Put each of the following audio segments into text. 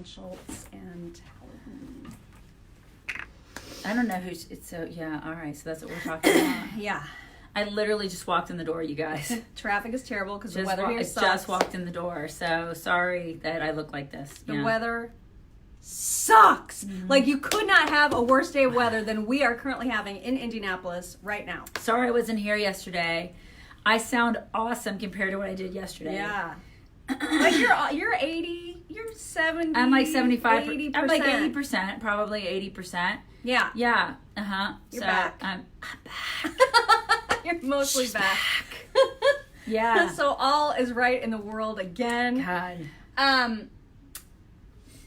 Schultz and Halloween. I don't know who's. It's so yeah. All right, so that's what we're talking about. Yeah. I literally just walked in the door, you guys. Traffic is terrible because the weather here sucks. Just walked in the door, so sorry that I look like this. The weather sucks. Mm-hmm. Like, you could not have a worse day of weather than we are currently having in Indianapolis right now. Sorry I wasn't here yesterday. I sound awesome compared to what I did yesterday. Yeah. Like, you're 80, you're 70. I'm like 75. 80%. I'm like 80%, probably 80%. Yeah. Yeah. You're so back. I'm back. You're mostly She's back. Yeah. So all is right in the world again. God.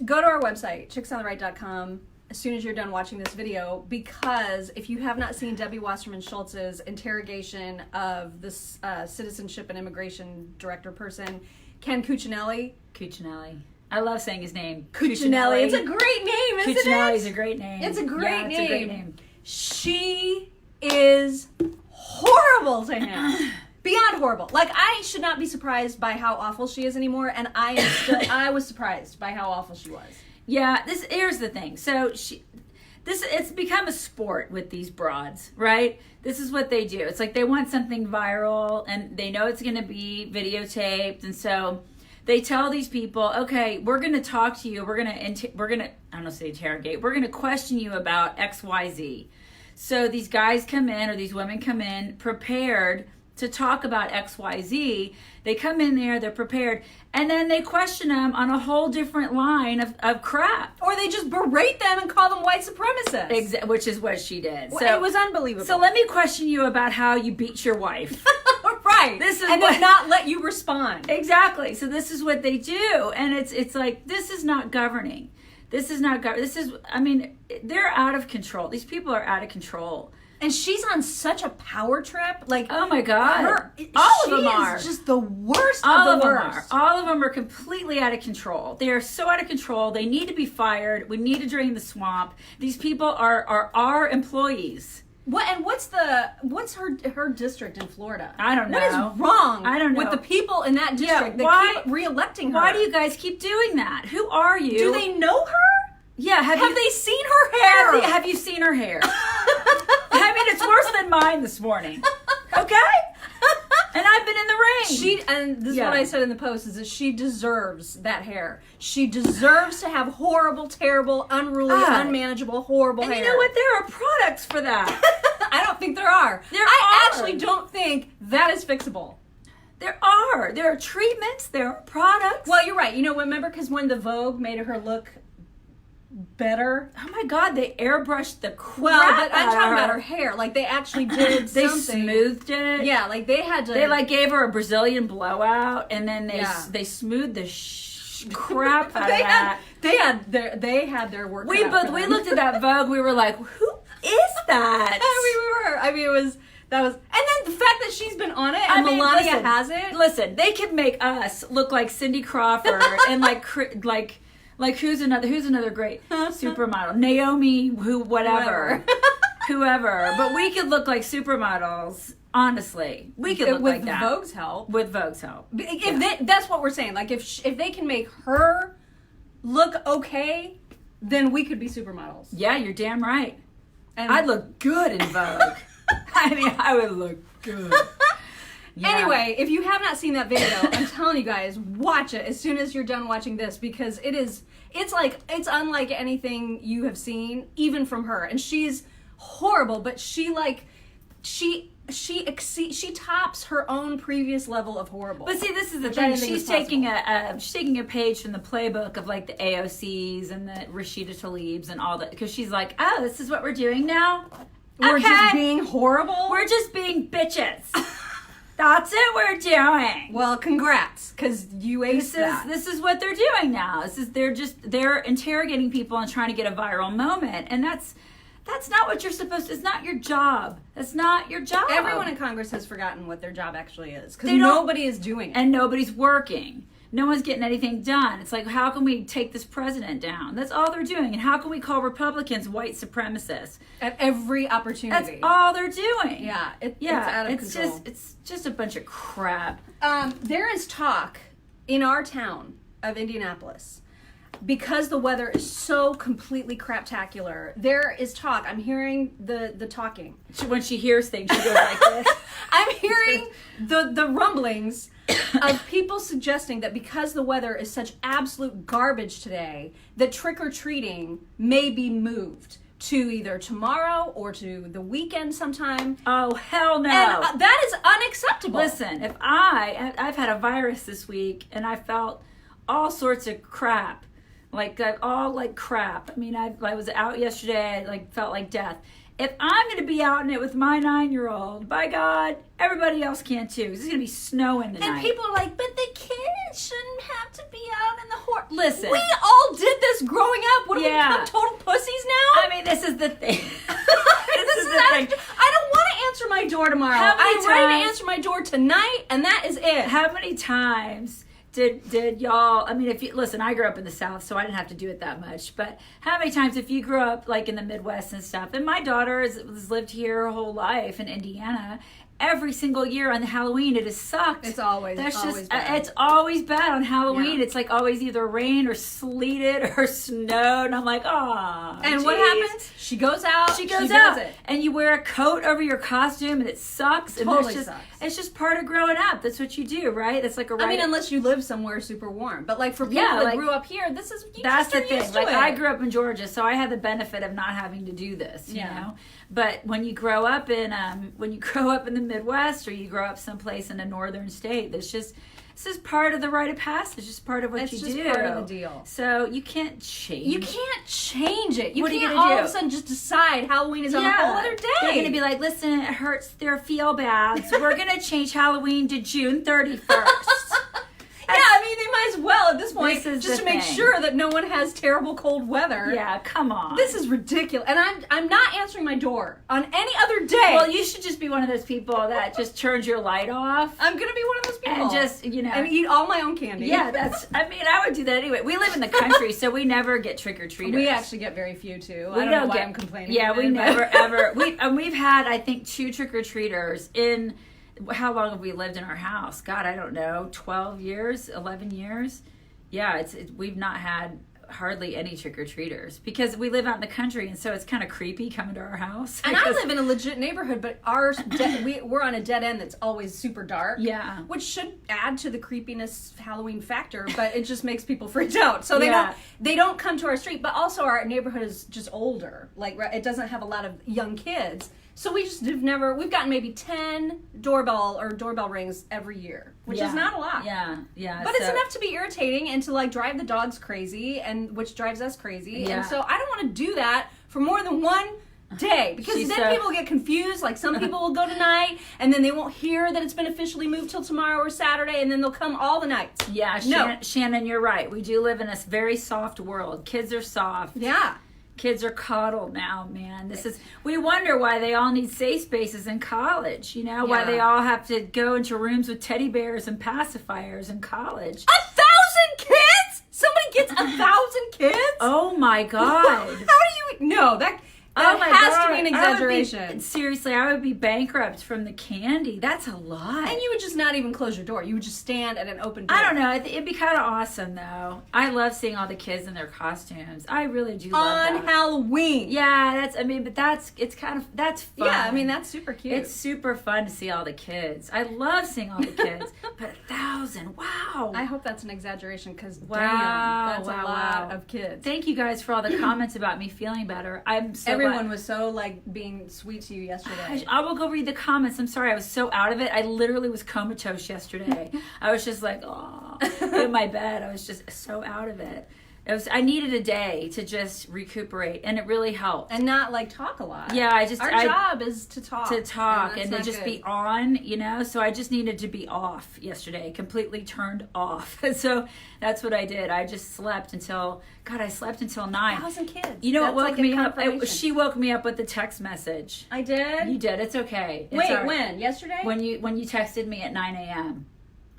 Go to our website, chicksontheright.com, as soon as you're done watching this video, because if you have not seen Debbie Wasserman Schultz's interrogation of this citizenship and immigration director person, Ken Cuccinelli. I love saying his name. Cuccinelli. It's a great name, isn't it? Cuccinelli is a great name. It's a great name. It's a great name. She is horrible to him. Beyond horrible. Like, I should not be surprised by how awful she is anymore, and I was surprised by how awful she was. Yeah, here's the thing. So it's become a sport with these broads, right? This is what they do. It's like they want something viral, and they know it's going to be videotaped, and so they tell these people, okay, we're going to talk to you. We're going to I don't know, say interrogate. We're going to question you about X, Y, Z. So these guys come in, or these women come in prepared to talk about X, Y, Z. They come in there, they're prepared, and then they question them on a whole different line of crap. Or they just berate them and call them white supremacists. Which is what she did. Well, so it was unbelievable. So let me question you about how you beat your wife. Right. Then not let you respond. Exactly. So this is what they do, and it's like, this is not governing. This is not I mean, they're out of control. These people are out of control. And she's on such a power trip. Like, oh my God. All of them are. She is just the worst all of the worst. All of them are completely out of control. They are so out of control. They need to be fired. We need to drain the swamp. These people are our employees. What's her district in Florida? I don't know. What is wrong? I don't know. With the people in that district that keep re-electing her? Why do you guys keep doing that? Who are you? Do they know her? Yeah. Have they seen her hair? Have you seen her hair? I mean, it's worse than mine this morning. Okay? And I've been in the rain. And this is what I said in the post, is that she deserves that hair. She deserves to have horrible, terrible, unruly, unmanageable, horrible hair. And you know what? There are products for that. I don't think there are. I actually don't think that is fixable. There are. There are treatments. There are products. Well, you're right. You know, remember, because when the Vogue made her look better. Oh my God, they airbrushed the crap. Well, but I'm talking about her hair. Like, they actually did they something. Smoothed it. Yeah, like they had to. They like gave her a Brazilian blowout, and then they smoothed the crap out of that. They had their work. We looked at that Vogue. We were like, who is that? We were. I mean, and then the fact that she's been on it and Melania has it. Listen, they could make us look like Cindy Crawford and like who's another great supermodel? Naomi, whoever. But we could look like supermodels. Honestly, we could look like that. With Vogue's help. That's what we're saying. Like, if they can make her look okay, then we could be supermodels. Yeah, you're damn right. And I'd look good in Vogue. I mean, I would look good. Yeah. Anyway, if you have not seen that video, I'm telling you guys, watch it as soon as you're done watching this, because it's unlike anything you have seen, even from her. And she's horrible, but she tops her own previous level of horrible. But see, this is the thing. She's taking a page from the playbook of like the AOCs and the Rashida Tlaibs and all that, because she's like, oh, this is what we're doing now. We're just being horrible. We're just being bitches. That's it we're doing. Well, congrats, because you aced that. This is what they're doing now. They're interrogating people and trying to get a viral moment, and that's not what you're supposed to. It's not your job. That's not your job. Everyone in Congress has forgotten what their job actually is, because nobody is doing it. And nobody's working. No one's getting anything done. It's like, how can we take this president down? That's all they're doing. And how can we call Republicans white supremacists? At every opportunity. That's all they're doing. Yeah. It's out of control. It's just a bunch of crap. There is talk in our town of Indianapolis because the weather is so completely craptacular, there is talk. I'm hearing the talking. When she hears things, she goes like this. I'm hearing the rumblings of people suggesting that because the weather is such absolute garbage today, that trick-or-treating may be moved to either tomorrow or to the weekend sometime. Oh, hell no. And that is unacceptable. Listen, if I've had a virus this week and I felt all sorts of crap, like crap. I mean, I was out yesterday. I felt like death. If I'm going to be out in it with my 9-year-old, by God, everybody else can too. It's going to be snowing tonight. And people are like, but the kids shouldn't have to be out in the horse. Listen. We all did this growing up. What, do we become total pussies now? I mean, this is the thing. this is the thing. I don't want to answer my door tomorrow. I'm ready to answer my door tonight, and that is it. How many times did y'all, I mean, if you listen, I grew up in the South, so I didn't have to do it that much, but how many times, if you grew up in the Midwest and stuff, and my daughter has lived here her whole life in Indiana, every single year on Halloween it has sucked. It's always bad. It's always bad on Halloween. Yeah. It's always either rained or sleeted or snowed, and I'm like, oh. And geez. what happens? She goes out. She goes does out, it. and you wear a coat over your costume, and it sucks. It and totally sucks. It's just part of growing up. That's what you do, right? That's like a right. I mean, unless you live somewhere super warm. But for people that grew up here, this is that's the thing. Used to it. I grew up in Georgia, so I had the benefit of not having to do this. You know. But when you grow up in the Midwest, or you grow up someplace in a northern state, this is part of the rite of passage. It's just part of what you do. It's just part of the deal. So you can't change. You can't change it. What are you can't gonna all do? of a sudden just decide Halloween is on a whole other day. They're going to be like, listen, it hurts their feel bad, so we're going to change Halloween to June 31st. Yeah, I mean, they might as well at this point, just to make thing. sure that no one has terrible cold weather. Yeah, come on. This is ridiculous. And I'm not answering my door on any other day. Well, you should just be one of those people that just turns your light off. I'm going to be one of those people. And just, and eat all my own candy. Yeah, I would do that anyway. We live in the country, so we never get trick-or-treaters. We actually get very few, too. I don't know why I'm complaining. Yeah, we never, ever. We've had, I think, 2 trick-or-treaters in... How long have we lived in our house? God, I don't know. 12 years, 11 years. Yeah, we've not had hardly any trick-or-treaters because we live out in the country, and so it's kind of creepy coming to our house. And I live in a legit neighborhood, but we're on a dead end that's always super dark. Yeah, which should add to the creepiness Halloween factor, but it just makes people freaked out. So they don't come to our street. But also our neighborhood is just older. It doesn't have a lot of young kids. So we've gotten maybe 10 doorbell rings every year, which is not a lot. Yeah. But it's enough to be irritating and to drive the dogs crazy, and which drives us crazy. Yeah. And so I don't want to do that for more than one day, because people get confused. Some people will go tonight, and then they won't hear that it's been officially moved till tomorrow or Saturday, and then they'll come all the nights. Yeah, Shannon, you're right. We do live in a very soft world. Kids are soft. Yeah. Kids are coddled now, man. We wonder why they all need safe spaces in college, why they all have to go into rooms with teddy bears and pacifiers in college. 1,000 kids? Somebody gets 1,000 kids? Oh my God. How do you know that has to be an exaggeration. Seriously, I would be bankrupt from the candy. That's a lot. And you would just not even close your door. You would just stand at an open door. I don't know. It'd be kind of awesome, though. I love seeing all the kids in their costumes. I really do love that. On Halloween. Yeah, that's fun. Yeah, I mean, that's super cute. It's super fun to see all the kids. I love seeing all the kids. But 1,000, wow. I hope that's an exaggeration, because that's a lot of kids. Thank you guys for all the comments about me feeling better. Everyone was so being sweet to you yesterday. I will go read the comments. I'm sorry, I was so out of it. I literally was comatose yesterday. I was just in my bed. I was just so out of it. I needed a day to just recuperate, and it really helped. And not talk a lot. Yeah, our job is to talk. And to just be on, So I just needed to be off yesterday, completely turned off. So that's what I did. I just slept until 9. 1,000 kids. You know what woke me up? She woke me up with the text message. I did? You did. It's okay. Wait, when? Yesterday? When you texted me at 9 a.m.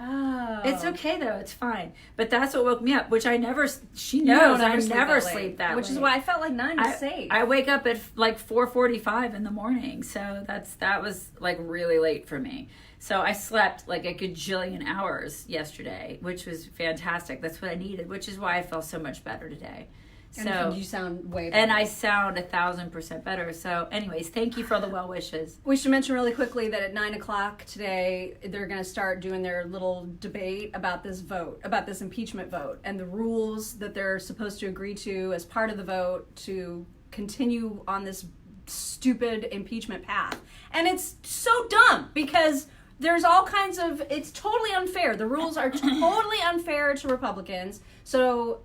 Oh. It's okay though. It's fine. But that's what woke me up, which I never. She You knows don't I ever never sleep sleep that that which late. is why I felt like 9 was safe. I wake up at like 4:45 in the morning, so that was like really late for me. So I slept like a gajillion hours yesterday, which was fantastic. That's what I needed, which is why I feel so much better today. So and you sound way better. and I sound 1,000% better. So, anyways, thank you for all the well wishes. We should mention really quickly that at 9 o'clock today, they're going to start doing their little debate about this vote, about this impeachment vote, and the rules that they're supposed to agree to as part of the vote to continue on this stupid impeachment path. And it's so dumb because there's all kinds of, it's totally unfair. The rules are totally unfair to Republicans. So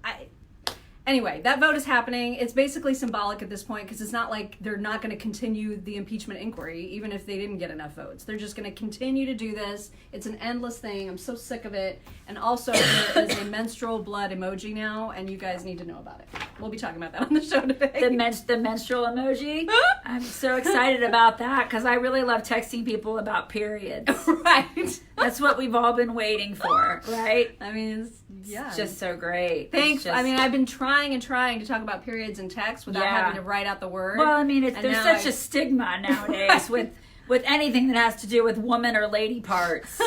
anyway, that vote is happening. It's basically symbolic at this point because it's not like they're not going to continue the impeachment inquiry, even if they didn't get enough votes. They're just going to continue to do this. It's an endless thing. I'm so sick of it. And also, there is a menstrual blood emoji now, and you guys need to know about it. We'll be talking about that on the show today. The menstrual emoji. I'm so excited about that because I really love texting people about periods. Right. That's what we've all been waiting for, right? I mean, It's just so great. Thanks. Just, I mean, I've been trying to talk about periods in text without having to write out the word. Well, I mean, there's such a stigma nowadays with anything that has to do with woman or lady parts.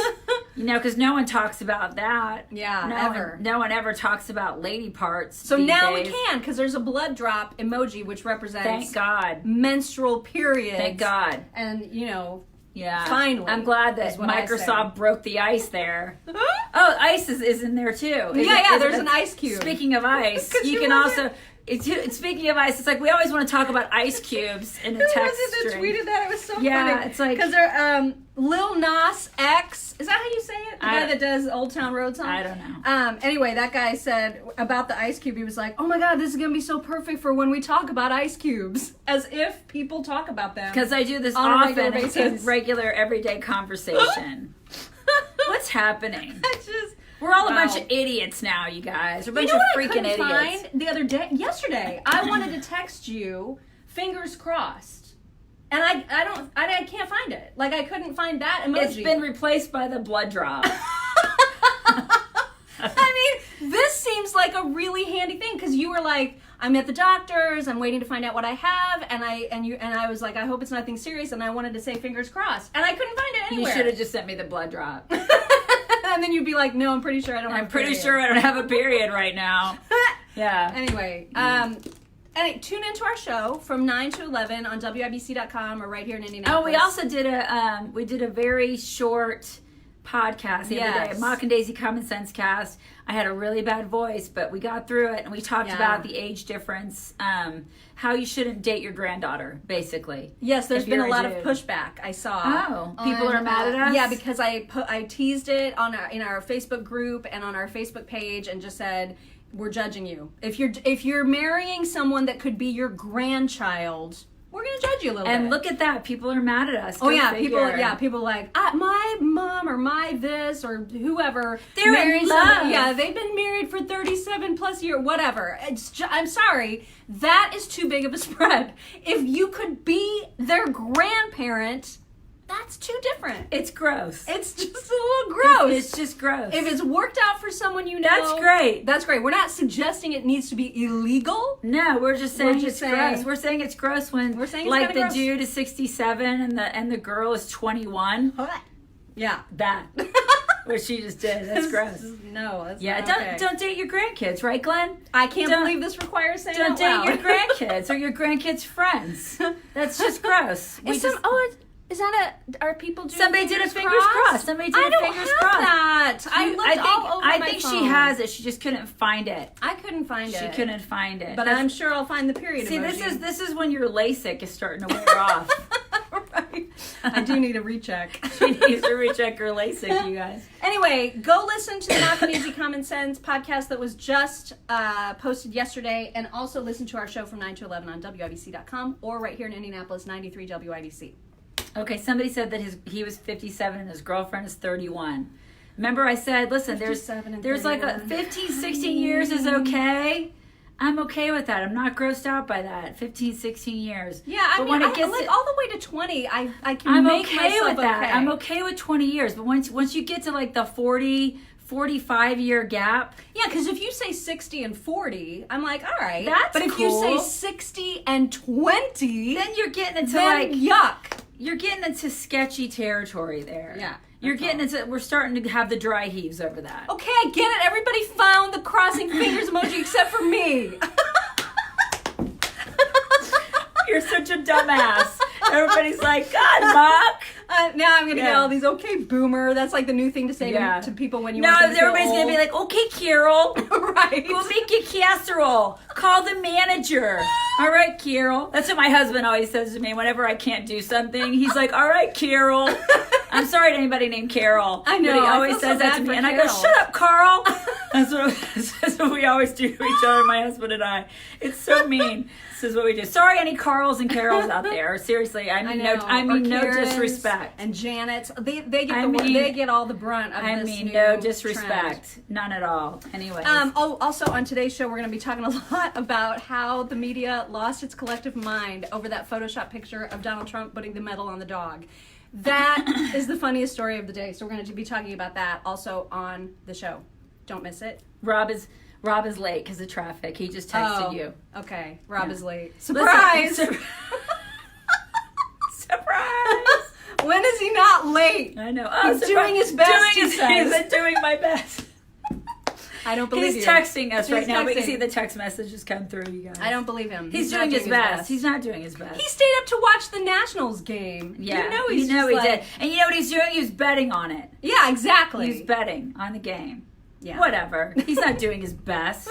Because no one talks about that. Yeah, ever. No one ever talks about lady parts. So these now days. we can, because there's a blood drop emoji which represents Thank God. menstrual periods. Thank God. And Yeah. finally. I'm glad that is what I say. Microsoft broke the ice there. Oh, ice is in there too. There's an ice cube. Speaking of ice, you can also. Speaking of ice, it's like we always want to talk about ice cubes in a text Who was it that string. tweeted that? It was so funny. Yeah, it's like because they're Lil Nas X. Is that how you say it? The guy that does Old Town Road song. I don't know. Anyway, that guy said about the ice cube. He was like, "Oh my God, this is gonna be so perfect for when we talk about ice cubes," as if people talk about them. Because I do this on a often regular basis. in regular everyday conversation. What's happening? We're all a Wow. bunch of idiots now, you guys. We're a bunch You know of what I freaking couldn't idiots. find the other day? Yesterday, I wanted to text you, fingers crossed, and I can't find it. Like I couldn't find that emoji. It's been replaced by the blood drop. I mean, this seems like a really handy thing because you were like, "I'm at the doctor's. I'm waiting to find out what I have," and I was like, "I hope it's nothing serious," and I wanted to say fingers crossed, and I couldn't find it You anywhere. should have just sent me the blood drop. And then you'd be like, "No, I'm pretty sure I don't. I'm pretty sure I don't have a period right now." Yeah. Anyway, tune into our show from 9 to 11 on WIBC.com or right here in Indianapolis. Oh, we also did a very short podcast the other day, Mock and Daisy Common Sense Cast. I had a really bad voice, but we got through it and we talked about the age difference, how you shouldn't date your granddaughter, basically. Yes, there's if been you're a lot dude. of pushback I saw. Oh, people are mad at us? Yeah, because I teased it in our Facebook group and on our Facebook page and just said, we're judging you. If you're marrying someone that could be your grandchild, we're gonna judge you a little bit. And look at that, people are mad at us. Oh Go yeah, figure. people like my mom or my this or whoever. They're in love. Yeah, they've been married for 37 plus years, whatever. I'm sorry, that is too big of a spread. If you could be their grandparent, that's too different. It's gross. It's just a little gross. It's just gross. If it's worked out for someone you know, That's great. That's great. We're not suggesting it needs to be illegal. No, we're just saying just it's saying- gross. We're saying it's gross when We're saying it's like kinda the gross. dude is 67 and the girl is 21. Yeah. That. What she just did. That's gross. No, that's Yeah, not okay. don't date your grandkids, right, Glenn? I can't don't- believe this requires saying Don't out date loud. your grandkids or your grandkids' friends. That's just gross. Are people doing Somebody did a fingers crossed. Somebody did a fingers crossed. That. I looked all over I my think phone. she has it. She just couldn't find it. I couldn't find it. She couldn't find it. But I'm sure I'll find the period See, emoji. this is when your LASIK is starting to wear off. Right. I do need a recheck. She needs to recheck her LASIK, you guys. Anyway, go listen to the Mock and Easy Common Sense podcast that was just posted yesterday, and also listen to our show from 9 to 11 on WIBC.com or right here in Indianapolis, 93 WIBC. Okay, somebody said that he was 57 and his girlfriend is 31. Remember I said, listen, there's 57 and like 31. 15, 16 years is okay. I'm okay with that. I'm not grossed out by that. 15, 16 years. Yeah, I but mean, when it I, gets like all the way to 20, I can I'm make okay myself with that. okay. I'm okay with 20 years. But once you get to like the 40, 45-year gap. Yeah, because if you say 60 and 40, I'm like, all right. That's But if you say cool. 60 and 20, Then you're getting into then yuck. you're getting into sketchy territory there. Yeah, You're that's getting into, we're starting to have the dry heaves over that. Okay, I get it. Everybody found the crossing fingers emoji except for me. You're such a dumbass. Everybody's like, God, Mark. Now I'm going to get Yeah. all these, okay, boomer. That's like the new thing to say to people when you No, want them to feel everybody's going to be old. like, okay, Carol. Right. Go make your casserole. Call the manager. All right, Carol. That's what my husband always says to me whenever I can't do something. He's like, all right, Carol. I'm sorry to anybody named Carol. I know, But he I always feel so says that bad to me. for And I go, Carol. shut up, Carl. That's what we always do to each other, my husband and I. It's so mean. This is what we do. Sorry, any Carls and Carols out there. Seriously, I mean no Karens disrespect. And Janets, they get I the mean- they get all the brunt of I this mean, new no disrespect. trend. None at all. Anyways. Also on today's show, we're going to be talking a lot about how the media lost its collective mind over that Photoshop picture of Donald Trump putting the medal on the dog. That is the funniest story of the day. So we're going to be talking about that also on the show. Don't miss it. Rob is late because of traffic. He just texted you. Okay. Rob Yeah. is late. Listen, Surprise! Surprise! When is he not late? I know. He's doing his best, he says. He's doing my best. I don't believe He's you. texting us He's right now. We can texting. see the text messages come through, you guys. I don't believe him. He's not doing his best. He's not doing his best. He stayed up to watch the Nationals game. Yeah, You know he's he just like, did. And you know what he's doing? He was betting on it. Yeah, exactly. He's betting on the game. Yeah. Whatever. He's not doing his best.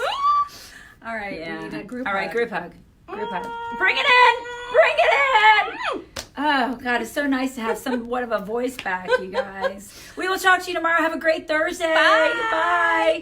All right. Yeah. We need a group All right, hug. group hug. Group hug. Bring it in. Bring it in. Oh, God, it's so nice to have somewhat of a voice back, you guys. We will talk to you tomorrow. Have a great Thursday. Bye. Bye.